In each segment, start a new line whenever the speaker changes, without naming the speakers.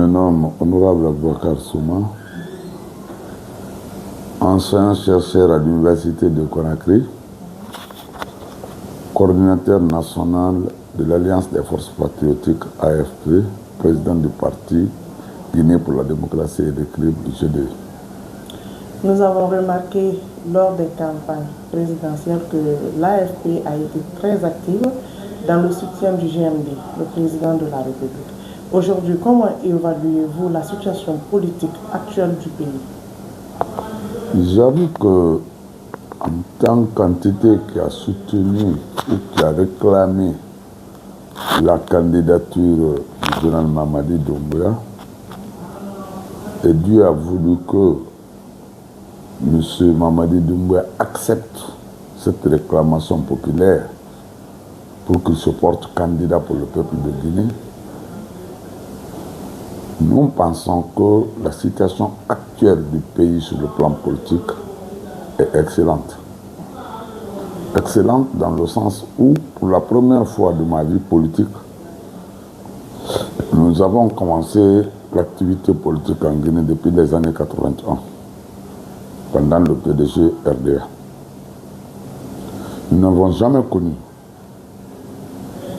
Je me nomme Honorable Aboubacar Souma, ancien chercheur à l'Université de Conakry, coordinateur national de l'Alliance des forces patriotiques AFP, président du parti Guinée pour la démocratie et l'équilibre du GDE.
Nous avons remarqué lors des campagnes présidentielles que l'AFP a été très active dans le soutien du GMD, le président de la République. Aujourd'hui, comment évaluez-vous la situation politique actuelle du pays?
J'avoue que, en tant qu'entité qui a soutenu ou qui a réclamé la candidature du général Mamadi Doumbouya, et Dieu a voulu que M. Mamadi Doumbouya accepte cette réclamation populaire pour qu'il se porte candidat pour le peuple de Guinée. Nous pensons que la situation actuelle du pays sur le plan politique est excellente. Excellente dans le sens où, pour la première fois de ma vie politique, nous avons commencé l'activité politique en Guinée depuis les années 81, pendant le PDG RDA. Nous n'avons jamais connu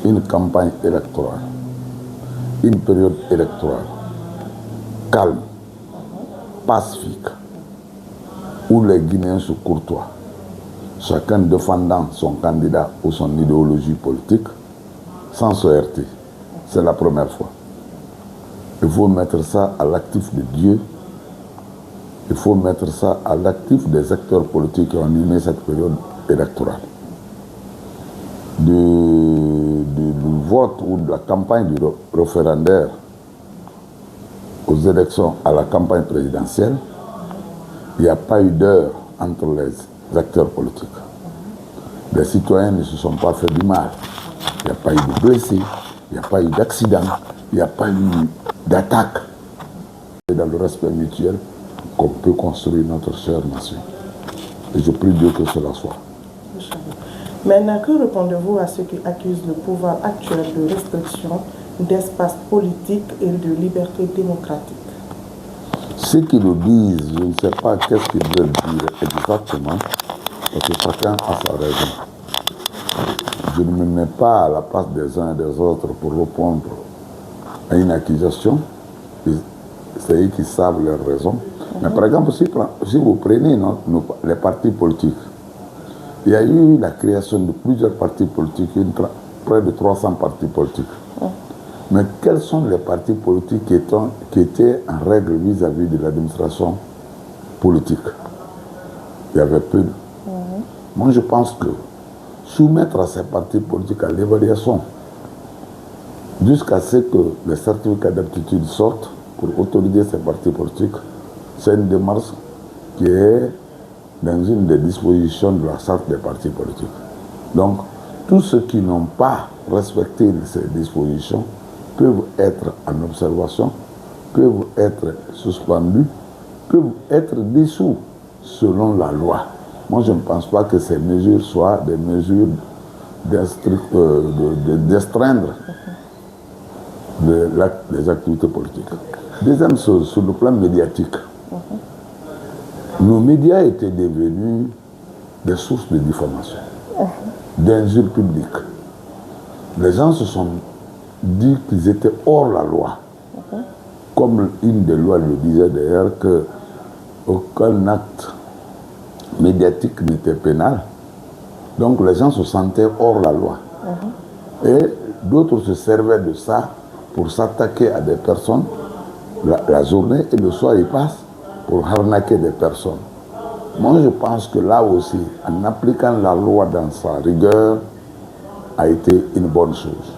une campagne électorale, une période électorale calme, pacifique, où les Guinéens se courtoient, chacun défendant son candidat ou son idéologie politique, sans se heurter. C'est la première fois. Il faut mettre ça à l'actif de Dieu, il faut mettre ça à l'actif des acteurs politiques qui ont animé cette période électorale. Du vote ou de la campagne du référendaire aux élections à la campagne présidentielle, il n'y a pas eu d'heure entre les acteurs politiques. Les citoyens ne se sont pas fait du mal. Il n'y a pas eu de blessés, il n'y a pas eu d'accident, il n'y a pas eu d'attaque. C'est dans le respect mutuel qu'on peut construire notre chère nation. Et je prie Dieu que cela soit.
Maintenant, que répondez-vous à ceux qui accusent le pouvoir actuel de restriction d'espace politique et de liberté démocratique?
Ceux qui le disent, je ne sais pas qu'est-ce qu'ils veulent dire exactement, parce que chacun a sa raison. Je ne me mets pas à la place des uns et des autres pour répondre à une accusation. C'est eux qui savent leurs raisons. Mais par exemple, si vous prenez les partis politiques, il y a eu la création de plusieurs partis politiques, près de 300 partis politiques. Mais quels sont les partis politiques qui étaient en règle vis-à-vis de l'administration politique? Il y avait peu. Moi, je pense que soumettre à ces partis politiques à l'évaluation, jusqu'à ce que les certificats d'aptitude sortent pour autoriser ces partis politiques, c'est une démarche qui est dans une des dispositions de la charte des partis politiques. Donc, tous ceux qui n'ont pas respecté ces dispositions peuvent être en observation, peuvent être suspendus, peuvent être dissous selon la loi. Moi, je ne pense pas que ces mesures soient des mesures d'astreindre les activités politiques. Deuxième chose, sur le plan médiatique, nos médias étaient devenus des sources de diffamation, d'injures publiques. Les gens se sont dit qu'ils étaient hors la loi. Comme une des lois le disait d'ailleurs, qu'aucun acte médiatique n'était pénal. Donc les gens se sentaient hors la loi. Et d'autres se servaient de ça pour s'attaquer à des personnes la journée, et le soir ils passent pour arnaquer des personnes. Moi je pense que là aussi, en appliquant la loi dans sa rigueur, a été une bonne chose.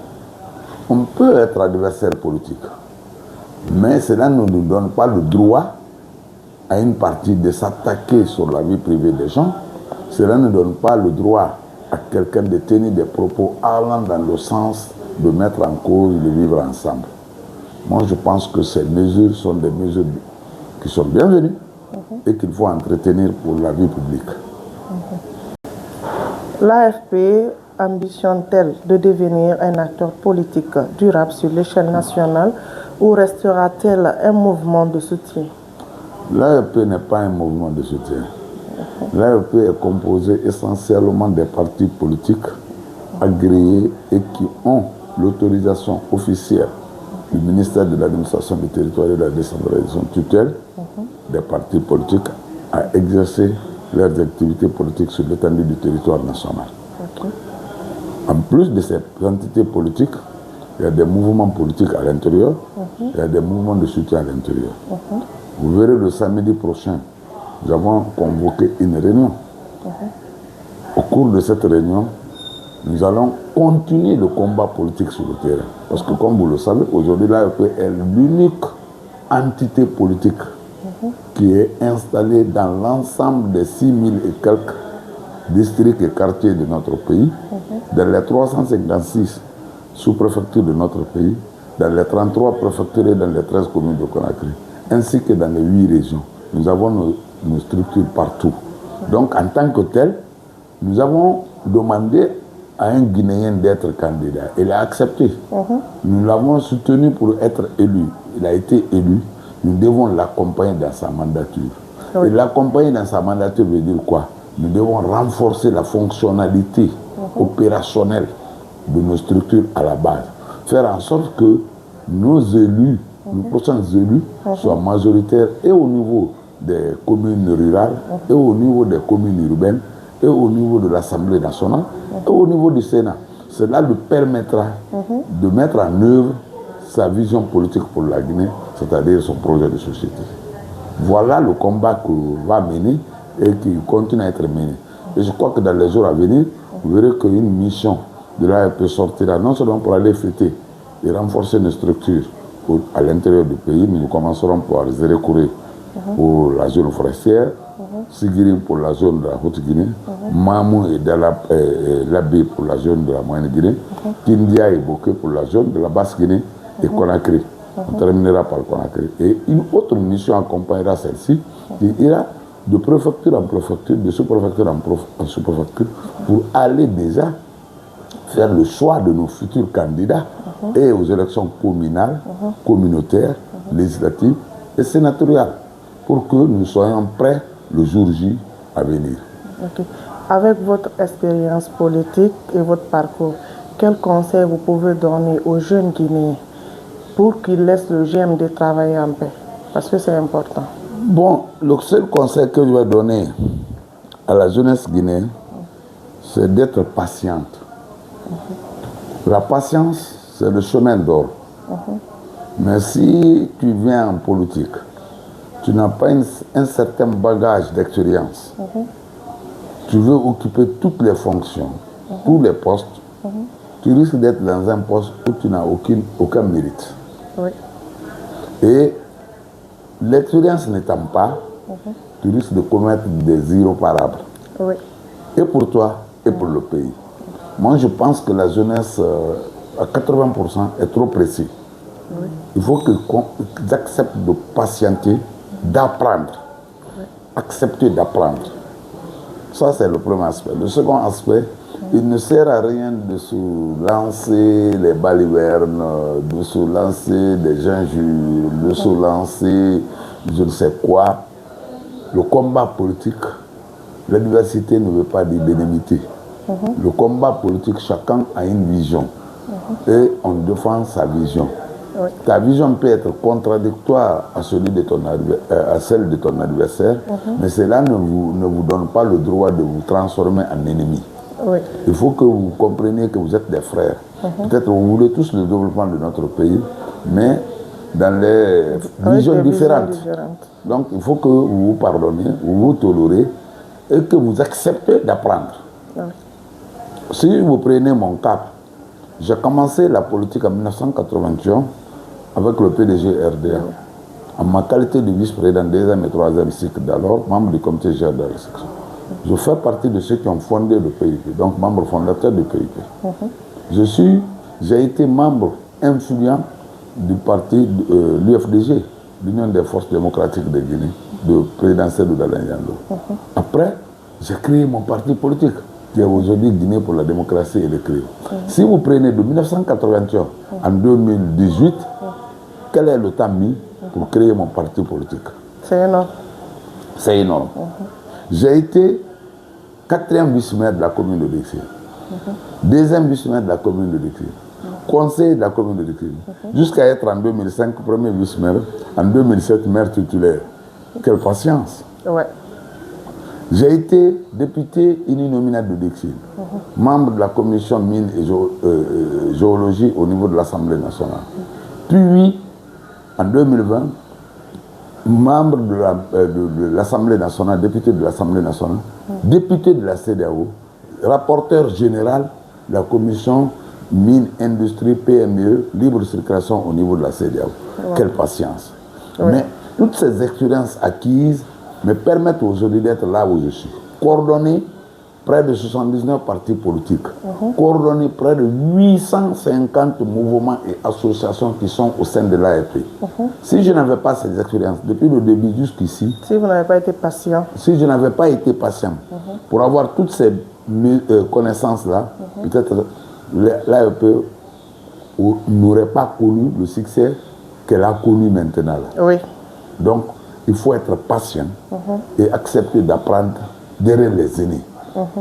On peut être adversaire politique, mais cela ne nous donne pas le droit à une partie de s'attaquer sur la vie privée des gens. Cela ne donne pas le droit à quelqu'un de tenir des propos allant dans le sens de mettre en cause le vivre ensemble. Moi, je pense que ces mesures sont des mesures qui sont bienvenues et qu'il faut entretenir pour la vie publique.
L'AFP ambitionne-t-elle de devenir un acteur politique durable sur l'échelle nationale Ou restera-t-elle un mouvement de soutien?
L'AFP n'est pas un mouvement de soutien. L'AFP est composé essentiellement des partis politiques agréés et qui ont l'autorisation officielle du ministère de l'administration du territoire et de la décentralisation tutelle des partis politiques à exercer leurs activités politiques sur l'étendue du territoire national. En plus de ces entités politiques, il y a des mouvements politiques à l'intérieur, il y a des mouvements de soutien à l'intérieur. Vous verrez le samedi prochain, nous avons convoqué une réunion. Au cours de cette réunion, nous allons continuer le combat politique sur le terrain. Parce que comme vous le savez, aujourd'hui, l'AFP est l'unique entité politique qui est installée dans l'ensemble des 6000 et quelques districts et quartiers de notre pays, dans les 356 sous-préfectures de notre pays, dans les 33 préfectures et dans les 13 communes de Conakry, ainsi que dans les 8 régions. Nous avons nos structures partout. Donc, en tant que tel, nous avons demandé à un Guinéen d'être candidat. Il a accepté. Nous l'avons soutenu pour être élu. Il a été élu. Nous devons l'accompagner dans sa mandature. Et l'accompagner dans sa mandature veut dire quoi? Nous devons renforcer la fonctionnalité opérationnelle de nos structures à la base. Faire en sorte que nos élus, nos prochains élus, soient majoritaires et au niveau des communes rurales, et au niveau des communes urbaines, et au niveau de l'Assemblée nationale, et au niveau du Sénat. Cela lui permettra de mettre en œuvre sa vision politique pour la Guinée, c'est-à-dire son projet de société. Voilà le combat qu'on va mener et qui continue à être mené. Et je crois que dans les jours à venir, vous verrez qu'une mission de l'AFP sortira non seulement pour aller fêter et renforcer nos structures à l'intérieur du pays, mais nous commencerons par Zérékouré pour la zone forestière, Sigiri pour la zone de la Haute-Guinée, Mamou et Labé pour la zone de la Moyenne-Guinée, Kindia et Boké pour la zone de la Basse-Guinée et Conakry. On terminera par Conakry. Et une autre mission accompagnera celle-ci, qui ira de préfecture en préfecture, de sous-préfecture en sous-préfecture, pour aller déjà faire le choix de nos futurs candidats et aux élections communales, communautaires, législatives et sénatoriales, pour que nous soyons prêts le jour J à venir.
Avec votre expérience politique et votre parcours, quel conseil vous pouvez donner aux jeunes Guinéens pour qu'ils laissent le GMD travailler en paix? Parce que c'est important.
Bon, le seul conseil que je vais donner à la jeunesse guinéenne, c'est d'être patiente. La patience, c'est le chemin d'or. Mais si tu viens en politique, tu n'as pas un certain bagage d'expérience, tu veux occuper toutes les fonctions, tous les postes, tu risques d'être dans un poste où tu n'as aucun mérite. Et l'expérience n'étant pas, tu risques de commettre des irréparables. Et pour toi, et pour le pays. Moi, je pense que la jeunesse, à 80%, est trop pressée. Il faut qu'ils acceptent de patienter, d'apprendre. Accepter d'apprendre. Ça, c'est le premier aspect. Le second aspect, il ne sert à rien de se lancer les balivernes, de se lancer des injures, de se lancer je ne sais quoi. Le combat politique, l'adversité ne veut pas dire l'ennemité. Le combat politique, chacun a une vision. Et on défend sa vision. Ta vision peut être contradictoire à celle de ton adversaire, mais cela ne vous donne pas le droit de vous transformer en ennemi. Il faut que vous compreniez que vous êtes des frères. Peut-être que vous voulez tous le développement de notre pays, mais dans les visions différentes. Donc il faut que vous vous pardonnez, vous vous tolérez et que vous acceptez d'apprendre. Si vous prenez mon cas, j'ai commencé la politique en 1981 avec le PDG RDA, en ma qualité de vice-président 2e et 3e cycle d'alors, membre du comité général de la section. Je fais partie de ceux qui ont fondé le PIP, donc membre fondateur du PIP. J'ai été membre influent du parti l'UFDG, l'Union des forces démocratiques de Guinée, de présidentiel de Dalain Yando. Après, j'ai créé mon parti politique, qui est aujourd'hui Guinée pour la démocratie et le crime. Si vous prenez de 1981 en 2018, quel est le temps mis pour créer mon parti politique?
C'est énorme.
C'est énorme. J'ai été 4e vice-maire de la commune de Dixie, 2e vice-maire de la commune de Dixie, conseiller de la commune de Dixie, jusqu'à être en 2005 premier vice-maire, en 2007 maire titulaire. Quelle patience!
Ouais.
J'ai été député uninominal de Dixie, membre de la commission mine et géologie au niveau de l'Assemblée nationale. Puis, en 2020, membre de l'Assemblée nationale, député de l'Assemblée nationale, député de la CEDEAO, rapporteur général de la commission mine, industrie, PME, libre circulation au niveau de la CEDEAO. Quelle patience! Mais toutes ces expériences acquises me permettent aujourd'hui d'être là où je suis. Coordonner près de 79 partis politiques, coordonner près de 850 mouvements et associations qui sont au sein de l'AFP. Si je n'avais pas ces expériences, depuis le début jusqu'ici,
si vous n'avez pas été patient,
si je n'avais pas été patient pour avoir toutes ces connaissances-là, peut-être l'AFP n'aurait pas connu le succès qu'elle a connu maintenant. Là.
Oui.
Donc, il faut être patient et accepter d'apprendre derrière les aînés.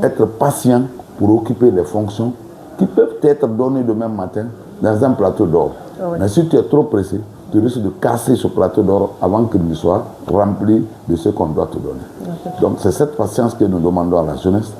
Être patient pour occuper les fonctions qui peuvent être données demain matin dans un plateau d'or. Mais si tu es trop pressé, tu risques de casser ce plateau d'or avant qu'il ne soit rempli de ce qu'on doit te donner. Donc, c'est cette patience que nous demandons à la jeunesse.